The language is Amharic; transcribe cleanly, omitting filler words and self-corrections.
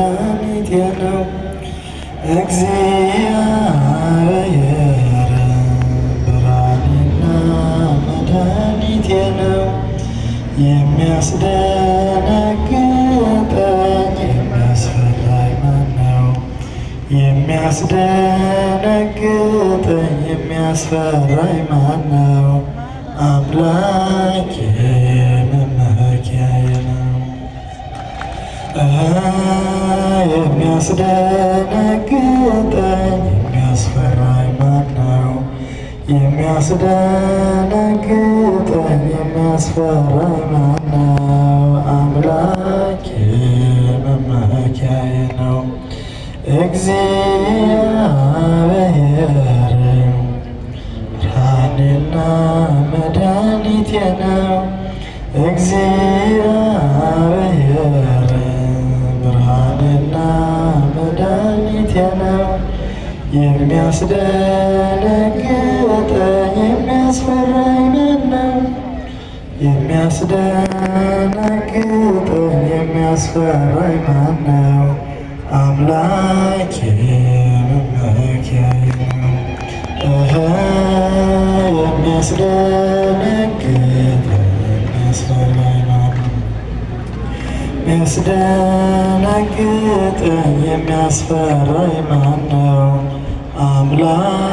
መድኃኒቴ ነው እግዚአብሔር ብርሃኔና መድኃኒቴ ነው። የሚያስደነግጠኝ የሚያስፈራኝ ማነው? የሚያስደነግጠኝ የሚያስፈራኝ ማነው? አምላኬ መመኪያዬ ነው። የሚያስደነግጠኝ የሚያስፈራኝ ማነው? የሚያስደነግጠኝ የሚያስፈራኝ ማነው? አምላኬ መመኪያዬ ነው። እግዚአብሔር ብርሃኔና መድኃኒቴ ነው። እግዚአብሔር ብርሃኔና መድኃኒቴ ነው። የሚያስደነግጠኝ የሚያስፈራኝ ማነው? የሚያስደነግጠኝ የሚያስፈራኝ ማነው? አምላኬ መመኪያዬ ነው። የሚያስደነግጠኝ የሚያስፈራኝ ማነው? የሚያስደነግጠኝ የሚያስፈራኝ ማነው? አምላኬ